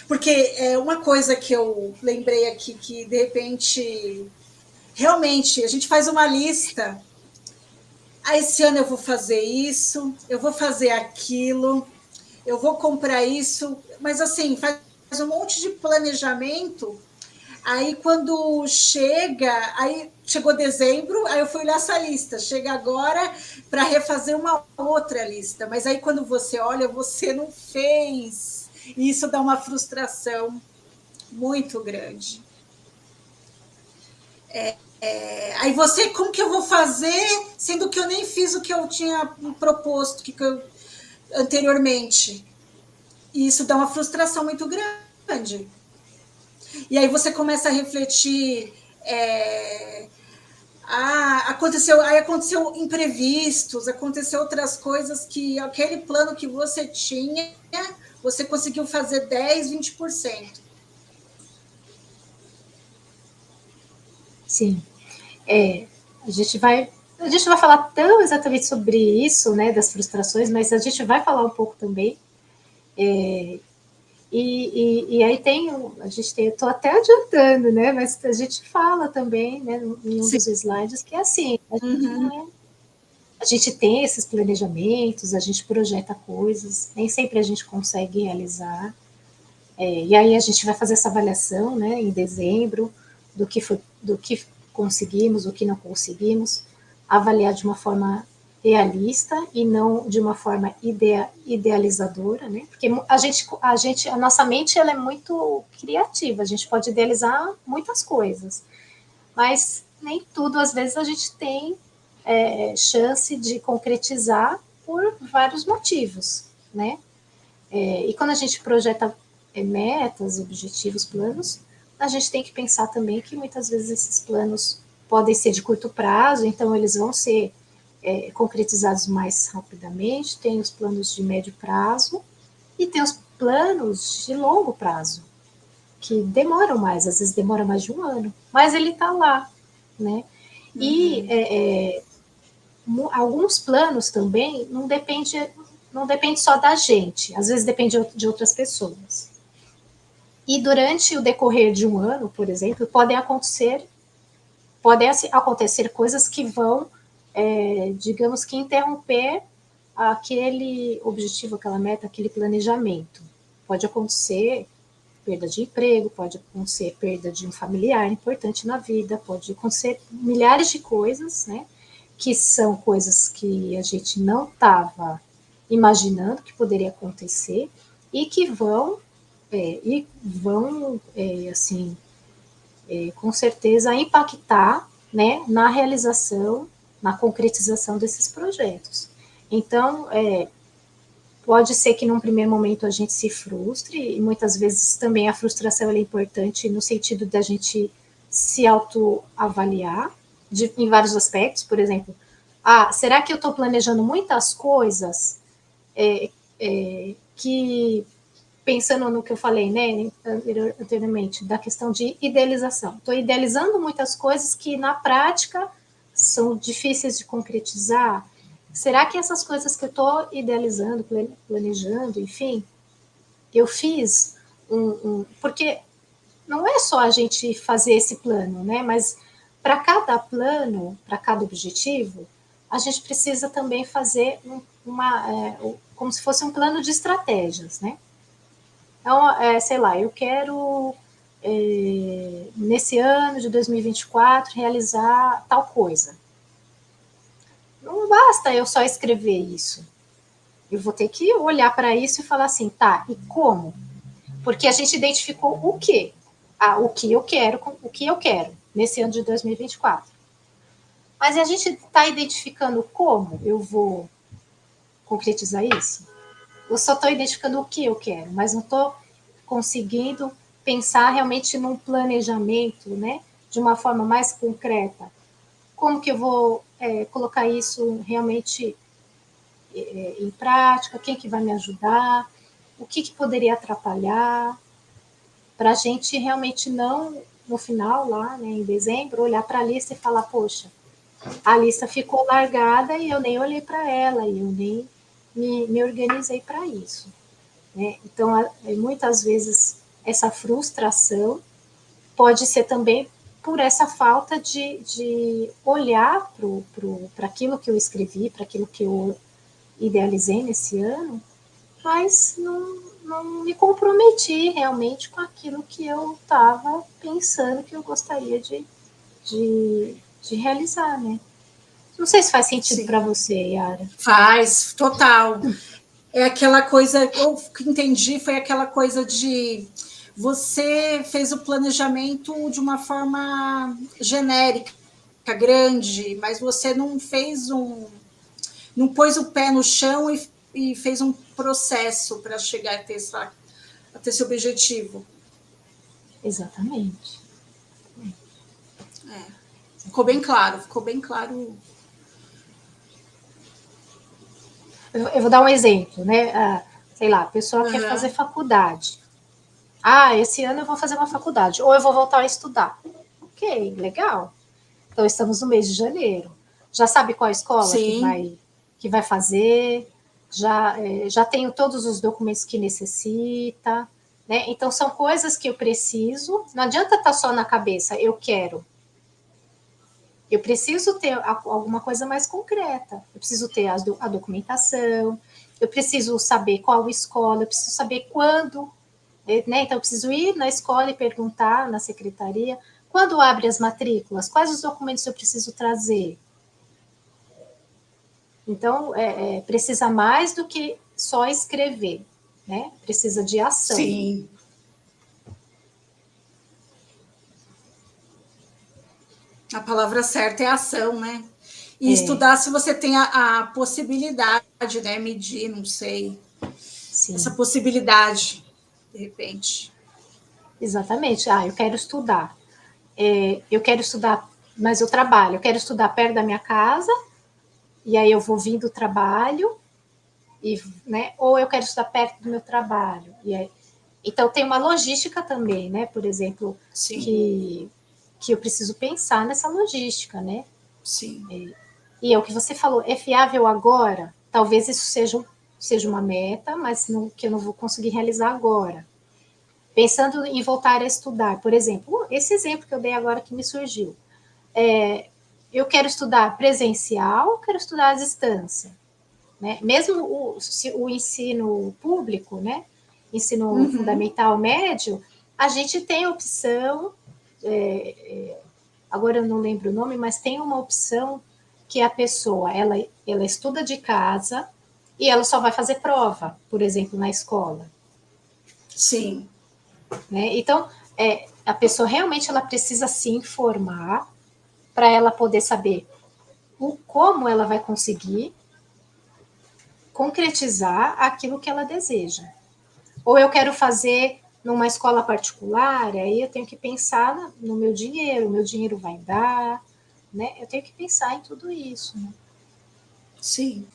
Porque é uma coisa que eu lembrei aqui, que de repente, realmente, a gente faz uma lista. Esse ano eu vou fazer isso, eu vou fazer aquilo, eu vou comprar isso, mas assim, faz um monte de planejamento. Aí quando aí chegou dezembro, aí eu fui olhar essa lista. Chega agora para refazer uma outra lista. Mas aí quando você olha, você não fez. E isso dá uma frustração muito grande. Aí você, como que eu vou fazer, sendo que eu nem fiz o que eu tinha proposto anteriormente? E isso dá uma frustração muito grande. E aí você começa a refletir. Aconteceu imprevistos, aconteceu outras coisas que aquele plano que você tinha, você conseguiu fazer 10, 20%. Sim. A gente vai falar tão exatamente sobre isso, né, das frustrações, mas a gente vai falar um pouco também. E aí estou até adiantando, né, mas a gente fala também, né, em um dos slides, que é assim, a gente tem esses planejamentos, a gente projeta coisas, nem sempre a gente consegue realizar, e aí a gente vai fazer essa avaliação, né, em dezembro, do que conseguimos, o que não conseguimos, avaliar de uma forma realista e não de uma forma idealizadora, né? Porque a nossa mente ela é muito criativa, a gente pode idealizar muitas coisas, mas nem tudo às vezes a gente tem chance de concretizar por vários motivos, né? E quando a gente projeta metas, objetivos, planos, a gente tem que pensar também que muitas vezes esses planos podem ser de curto prazo, então eles vão ser concretizados mais rapidamente, tem os planos de médio prazo e tem os planos de longo prazo, que demoram mais, às vezes demora mais de um ano, mas ele está lá, né? E alguns planos também não depende só da gente, às vezes depende de outras pessoas. E durante o decorrer de um ano, por exemplo, podem acontecer coisas que vão, digamos que interromper aquele objetivo, aquela meta, aquele planejamento. Pode acontecer perda de emprego, pode acontecer perda de um familiar importante na vida, pode acontecer milhares de coisas, né? Que são coisas que a gente não estava imaginando que poderia acontecer e que vão assim, com certeza impactar, né, na realização, na concretização desses projetos. Então, pode ser que num primeiro momento a gente se frustre, e muitas vezes também a frustração é importante no sentido da gente se autoavaliar em vários aspectos, por exemplo, será que eu estou planejando muitas coisas que, pensando no que eu falei, né, anteriormente, da questão de idealização. Estou idealizando muitas coisas que na prática são difíceis de concretizar. Será que essas coisas que eu estou idealizando, planejando, enfim, eu fiz porque não é só a gente fazer esse plano, né? Mas para cada plano, para cada objetivo, a gente precisa também fazer como se fosse um plano de estratégias, né? Então, sei lá, eu quero nesse ano de 2024 realizar tal coisa. Não basta eu só escrever isso. Eu vou ter que olhar para isso e falar assim, tá, e como? Porque a gente identificou o quê? O que eu quero nesse ano de 2024. Mas a gente está identificando como eu vou concretizar isso? Eu só estou identificando o que eu quero, mas não estou conseguindo pensar realmente num planejamento, né? De uma forma mais concreta. Como que eu vou colocar isso realmente em prática? Quem que vai me ajudar? O que poderia atrapalhar? Para a gente realmente não, no final, lá né, em dezembro, olhar para a lista e falar, poxa, a lista ficou largada e eu nem olhei para ela, e eu nem me organizei para isso. Né? Então, muitas vezes essa frustração pode ser também por essa falta de olhar para aquilo que eu escrevi, para aquilo que eu idealizei nesse ano, mas não me comprometi realmente com aquilo que eu estava pensando que eu gostaria de realizar, né? Não sei se faz sentido para você, Yara. Faz, total. É aquela coisa, eu que entendi foi aquela coisa de você fez o planejamento de uma forma genérica, grande, mas você não fez não pôs o pé no chão e fez um processo para chegar a ter esse objetivo. Exatamente. Ficou bem claro, ficou bem claro. Eu vou dar um exemplo, né? Sei lá, a pessoa quer fazer faculdade. Esse ano eu vou fazer uma faculdade, ou eu vou voltar a estudar. Ok, legal. Então, estamos no mês de janeiro. Já sabe qual escola que vai fazer, já tenho todos os documentos que necessita, né? Então, são coisas que eu preciso, não adianta estar só na cabeça, eu quero. Eu preciso ter alguma coisa mais concreta. Eu preciso ter a documentação, eu preciso saber qual escola, eu preciso saber quando, né? Então, eu preciso ir na escola e perguntar na secretaria quando abre as matrículas, quais os documentos eu preciso trazer. Então, precisa mais do que só escrever, né? Precisa de ação. Sim. A palavra certa é ação, né? E estudar se você tem a possibilidade, né? Medir, não sei. Sim. Essa possibilidade, de repente. Exatamente. Eu quero estudar. Eu quero estudar, mas eu trabalho. Eu quero estudar perto da minha casa, e aí eu vou vir do trabalho, né? Ou eu quero estudar perto do meu trabalho. Então, tem uma logística também, né? Por exemplo, que eu preciso pensar nessa logística, né? Sim. E é o que você falou, é fiável agora? Talvez isso seja uma meta, mas que eu não vou conseguir realizar agora. Pensando em voltar a estudar, por exemplo, esse exemplo que eu dei agora que me surgiu. Eu quero estudar presencial, quero estudar à distância. Né? Mesmo o ensino público, né? Ensino fundamental médio, a gente tem a opção, agora eu não lembro o nome, mas tem uma opção que a pessoa, ela estuda de casa e ela só vai fazer prova, por exemplo, na escola. Sim. Né? Então, a pessoa realmente ela precisa se informar para ela poder saber como ela vai conseguir concretizar aquilo que ela deseja. Ou eu quero fazer numa escola particular, aí eu tenho que pensar no meu dinheiro, o meu dinheiro vai dar, né? Eu tenho que pensar em tudo isso. Né? Sim.